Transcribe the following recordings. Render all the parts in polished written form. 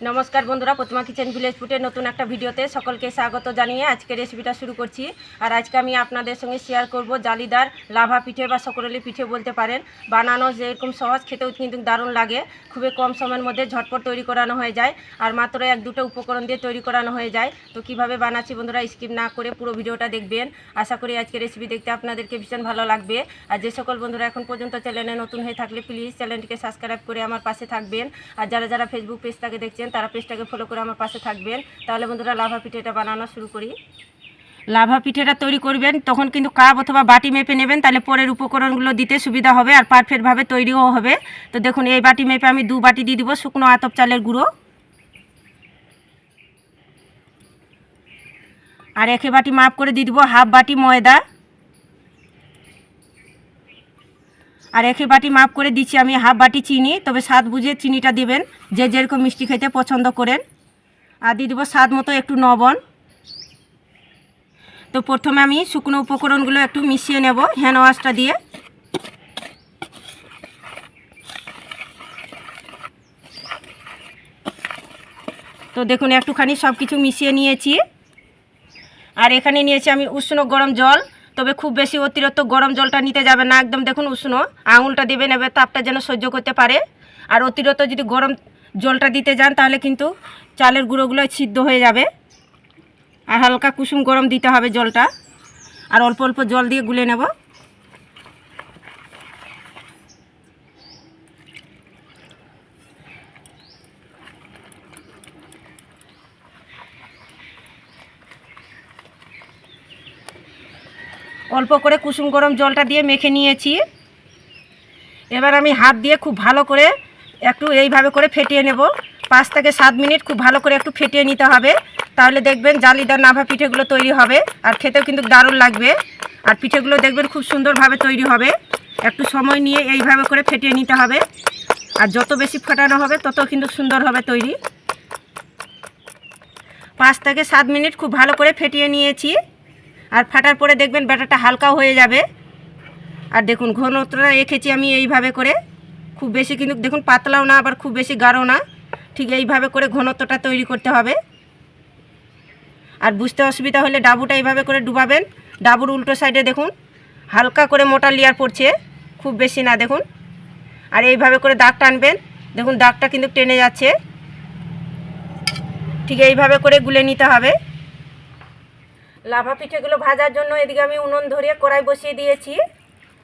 নমস্কার বন্ধুরা, প্রতিমা kitchen village ফুডের নতুন একটা ভিডিওতে সকলকে স্বাগত জানিয়ে আজকে রেসিপিটা শুরু করছি। আর আজকে আমি আপনাদের সঙ্গে শেয়ার করব জালিদার লাভা পিঠে বা সকরলি পিঠে বলতে পারেন। বানানো যেরকম সহজ, খেতেও কিন্তু দারুণ লাগে। খুবই কম সময়ের মধ্যে ঝটপট তৈরি করানো হয়ে যায় আর মাত্র এক দুটো উপকরণ দিয়ে তৈরি করানো হয়ে যায়। তো কিভাবে বানাচ্ছি বন্ধুরা, স্কিপ না করে পুরো ভিডিওটা দেখবেন। আশা করি আজকে রেসিপি দেখতে আপনাদেরকে ভীষণ ভালো লাগবে। আর যে সকল বন্ধুরা এখন পর্যন্ত চ্যানেলে নতুন হয়ে থাকলে প্লিজ চ্যানেলটিকে সাবস্ক্রাইব করে আমার পাশে থাকবেন। আর যারা ফেসবুক পেজটাকে দেখছেন তারা পেজটাকে ফলো করে আমার পাশে থাকবেন। তাহলে বন্ধুরা লাভা পিঠেটা বানানো শুরু করি। লাভা পিঠেটা তৈরি করবেন তখন কিন্তু কাপ অথবা বাটি মেপে নেবেন, তাহলে পরের উপকরণগুলো দিতে সুবিধা হবে আর পারফেক্টভাবে তৈরিও হবে। তো দেখুন, এই বাটি মেপে আমি 2 বাটি দিয়ে দিব শুকনো আতপ চালের গুঁড়ো, আর 1 বাটি মাপ করে দিয়ে দিব হাফ বাটি ময়দা, আর 1 বাটি মাপ করে দিচ্ছি আমি হাফ বাটি চিনি। তবে স্বাদ বুঝে চিনিটা দেবেন, যে যেরকম মিষ্টি খেতে পছন্দ করেন। আর দিয়ে দেবো স্বাদ মতো একটু লবণ। তো প্রথমে আমি শুকনো উপকরণগুলো একটু মিশিয়ে নেব হ্যান্ড ওয়াশটা দিয়ে। তো দেখুন, একটুখানি সব কিছু মিশিয়ে নিয়েছি। আর এখানে নিয়েছি আমি উষ্ণ গরম জল। তবে খুব বেশি অতিরিক্ত গরম জলটা নিতে যাবে না, একদম দেখুন উষ্ণ। আঙুলটা দেবেন, এবার তাপটা যেন সহ্য করতে পারে। আর অতিরিক্ত যদি গরম জলটা দিতে যান তাহলে কিন্তু চালের গুঁড়োগুলো সিদ্ধ হয়ে যাবে। আর হালকা কুসুম গরম দিতে হবে জলটা। আর অল্প অল্প জল দিয়ে গুলে নেব। অল্প করে কুসুম গরম জলটা দিয়ে মেখে নিয়েছি। এবার আমি হাত দিয়ে খুব ভালো করে একটু এইভাবে করে ফেটিয়ে নেব। 5 থেকে 7 মিনিট খুব ভালো করে একটু ফেটিয়ে নিতে হবে। তাহলে দেখবেন জালিদার নাভা পিঠেগুলো তৈরি হবে আর খেতেও কিন্তু দারুণ লাগবে। আর পিঠেগুলো দেখবেন খুব সুন্দরভাবে তৈরি হবে। একটু সময় নিয়ে এইভাবে করে ফেটিয়ে নিতে হবে। আর যত বেশি ফোটানো হবে তত কিন্তু সুন্দর হবে তৈরি। 5 থেকে 7 মিনিট খুব ভালো করে ফেটিয়ে নিয়েছি। আর ফাটার পরে দেখবেন ব্যাটারটা হালকাও হয়ে যাবে। আর দেখুন, ঘনত্বটা রেখেছি আমি এইভাবে করে। খুব বেশি কিন্তু দেখুন পাতলাও না, আবার খুব বেশি গাঢ় না, ঠিক এইভাবে করে ঘনত্বটা তৈরি করতে হবে। আর বুঝতে অসুবিধা হলে ডাবুটা এইভাবে করে ডুবাবেন। ডাবুর উল্টো সাইডে দেখুন হালকা করে মোটা লেয়ার পড়ছে, খুব বেশি না দেখুন। আর এইভাবে করে দাগ টানবেন, দেখুন দাগটা কিন্তু টেনে যাচ্ছে। ঠিক এইভাবে করে গুলে নিতে হবে। লাভা পিঠেগুলো ভাজার জন্য এদিকে আমি উনুন ধরিয়ে কড়াই বসিয়ে দিয়েছি।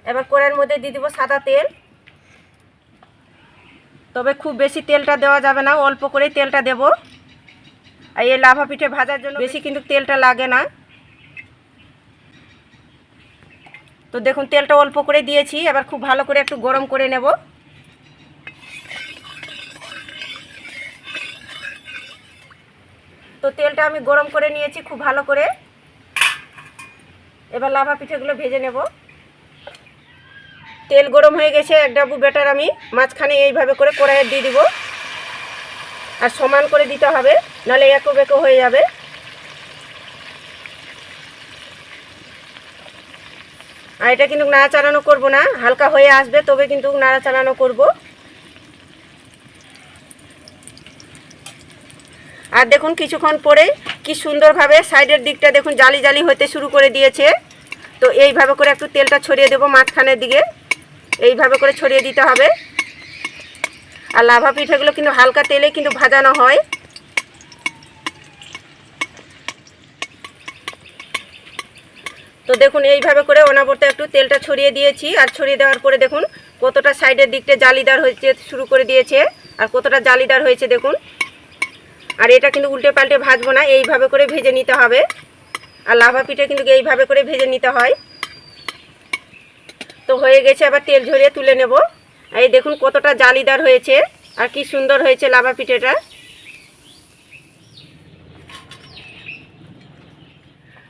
এবার কড়াইয়ের মধ্যে দিয়ে দেবো সাদা তেল। তবে খুব বেশি তেলটা দেওয়া যাবে না, অল্প করেই তেলটা দেব। আর এই লাভা পিঠে ভাজার জন্য বেশি কিন্তু তেলটা লাগে না। তো দেখুন, তেলটা অল্প করে দিয়েছি। এবার খুব ভালো করে একটু গরম করে নেব। তো তেলটা আমি গরম করে নিয়েছি খুব ভালো করে। এবার লাভা পিঠেগুলো ভেজে নেব। তেল গরম হয়ে গেছে, 1 ডাবু ব্যাটার আমি মাঝখানে এইভাবে করে কড়াইয়ে দিয়ে দিব। আর সমান করে দিতে হবে, নাহলে এঁকো বেঁকো হয়ে যাবে। আর এটা কিন্তু নাড়াচাড়ানো করব না, হালকা হয়ে আসবে তবে কিন্তু নাড়াচাড়ানো করব। আর দেখুন, কিছুক্ষণ পরে কি সুন্দরভাবে সাইডের দিকটা দেখুন জালি জালি হতে শুরু করে দিয়েছে। তো এইভাবে করে একটু তেলটা ছড়িয়ে দেব মাঝখানের দিকে, এইভাবে করে ছড়িয়ে দিতে হবে। আর লাভা পিঠেগুলো কিন্তু হালকা তেলে কিন্তু ভাজানো হয়। তো দেখুন, এইভাবে করে অনাবর্ত একটু তেলটা ছড়িয়ে দিয়েছি। আর ছড়িয়ে দেওয়ার পরে দেখুন কতটা সাইডের দিকটা জালিদার হয়েছে শুরু করে দিয়েছে, আর কতটা জালিদার হয়েছে দেখুন। আর এটা কিন্তু উল্টে পাল্টে ভাজবো না, এইভাবে করে ভেজে নিতে হবে। আর লাভা পিঠে কিন্তু এইভাবে করে ভেজে নিতে হয়। তো হয়ে গেছে, আবার তেল ঝরিয়ে তুলে নেব। এই দেখুন কতটা জালিদার হয়েছে আর কি সুন্দর হয়েছে লাভা পিঠেটা।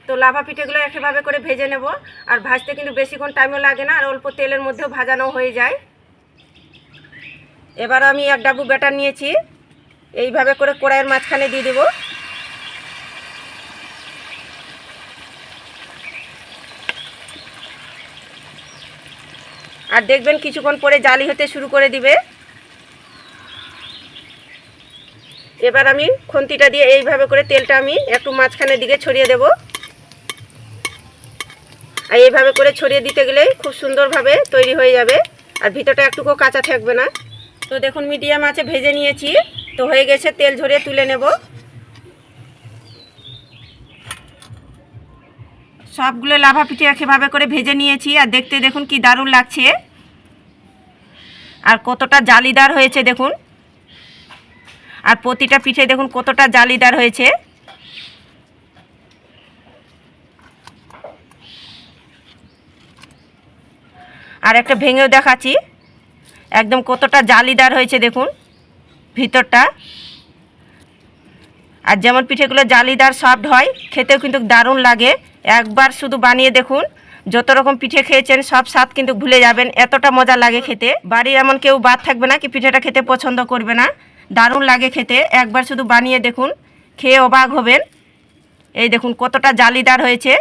তো লাভা পিঠেগুলো একইভাবে করে ভেজে নেব। আর ভাজতে কিন্তু বেশিক্ষণ টাইমও লাগে না, আর অল্প তেলের মধ্যেও ভাজানো হয়ে যায়। এবার আমি 1 ডাবু ব্যাটার নিয়েছি, এইভাবে করে কড়াইয়ের মাঝখানে দিয়ে দেব। আর দেখবেন কিছুক্ষণ পরে জালি হতে শুরু করে দিবে। এবার আমি খুন্তিটা দিয়ে এইভাবে করে তেলটা আমি একটু মাঝখানের দিকে ছড়িয়ে দেব। আর এইভাবে করে ছড়িয়ে দিতে গেলে খুব সুন্দরভাবে তৈরি হয়ে যাবে, আর ভিতরটা একটুকু কাঁচা থাকবে না। তো দেখুন মিডিয়াম আঁচে ভেজে নিয়েছি, তো হয়ে গেছে, তেল ঝরিয়ে তুলে নেব। সবগুলো লাভা পিঠে একইভাবে করে ভেজে নিয়েছি, আর দেখতে দেখুন কি দারুণ লাগছে, আর কতটা জালিদার হয়েছে দেখুন, আর প্রতিটা পিঠে দেখুন কতটা জালিদার হয়েছে। আর একটা ভেঙেও দেখাচ্ছি, একদম কতটা জালিদার হয়েছে দেখুন ভিতরটা। আর যেমন পিঠেগুলো জালিদার সফট হয়, খেতেও কিন্তু দারুণ লাগে। একবার শুধু বানিয়ে দেখুন, যত রকম পিঠে খেয়েছেন সব স্বাদ কিন্তু ভুলে যাবেন, এতটা মজা লাগে খেতে। বাড়ির এমন কেউ বাদ থাকবে না কি পিঠেটা খেতে পছন্দ করবে না, দারুণ লাগে খেতে। একবার শুধু বানিয়ে দেখুন, খেয়ে অবাক হবেন। এই দেখুন কতটা জালিদার হয়েছে।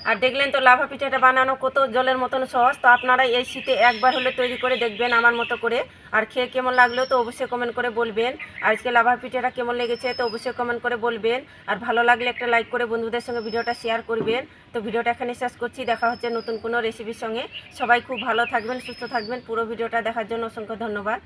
আর দেখলেন তো লাভা পিঠাটা বানানো কত জলের মতন সহজ। তো আপনারা এই শীতে একবার হলে তৈরি করে দেখবেন আমার মতো করে, আর খেয়ে কেমন লাগলো তো অবশ্যই কমেন্ট করে বলবেন। আর আজকে লাভা পিঠাটা কেমন লেগেছে তো অবশ্যই কমেন্ট করে বলবেন। আর ভালো লাগলে একটা লাইক করে বন্ধুদের সঙ্গে ভিডিওটা শেয়ার করবেন। তো ভিডিওটা এখানে শেষ করছি, দেখা হচ্ছে নতুন কোনো রেসিপির সঙ্গে। সবাই খুব ভালো থাকবেন, সুস্থ থাকবেন। পুরো ভিডিওটা দেখার জন্য অসংখ্য ধন্যবাদ।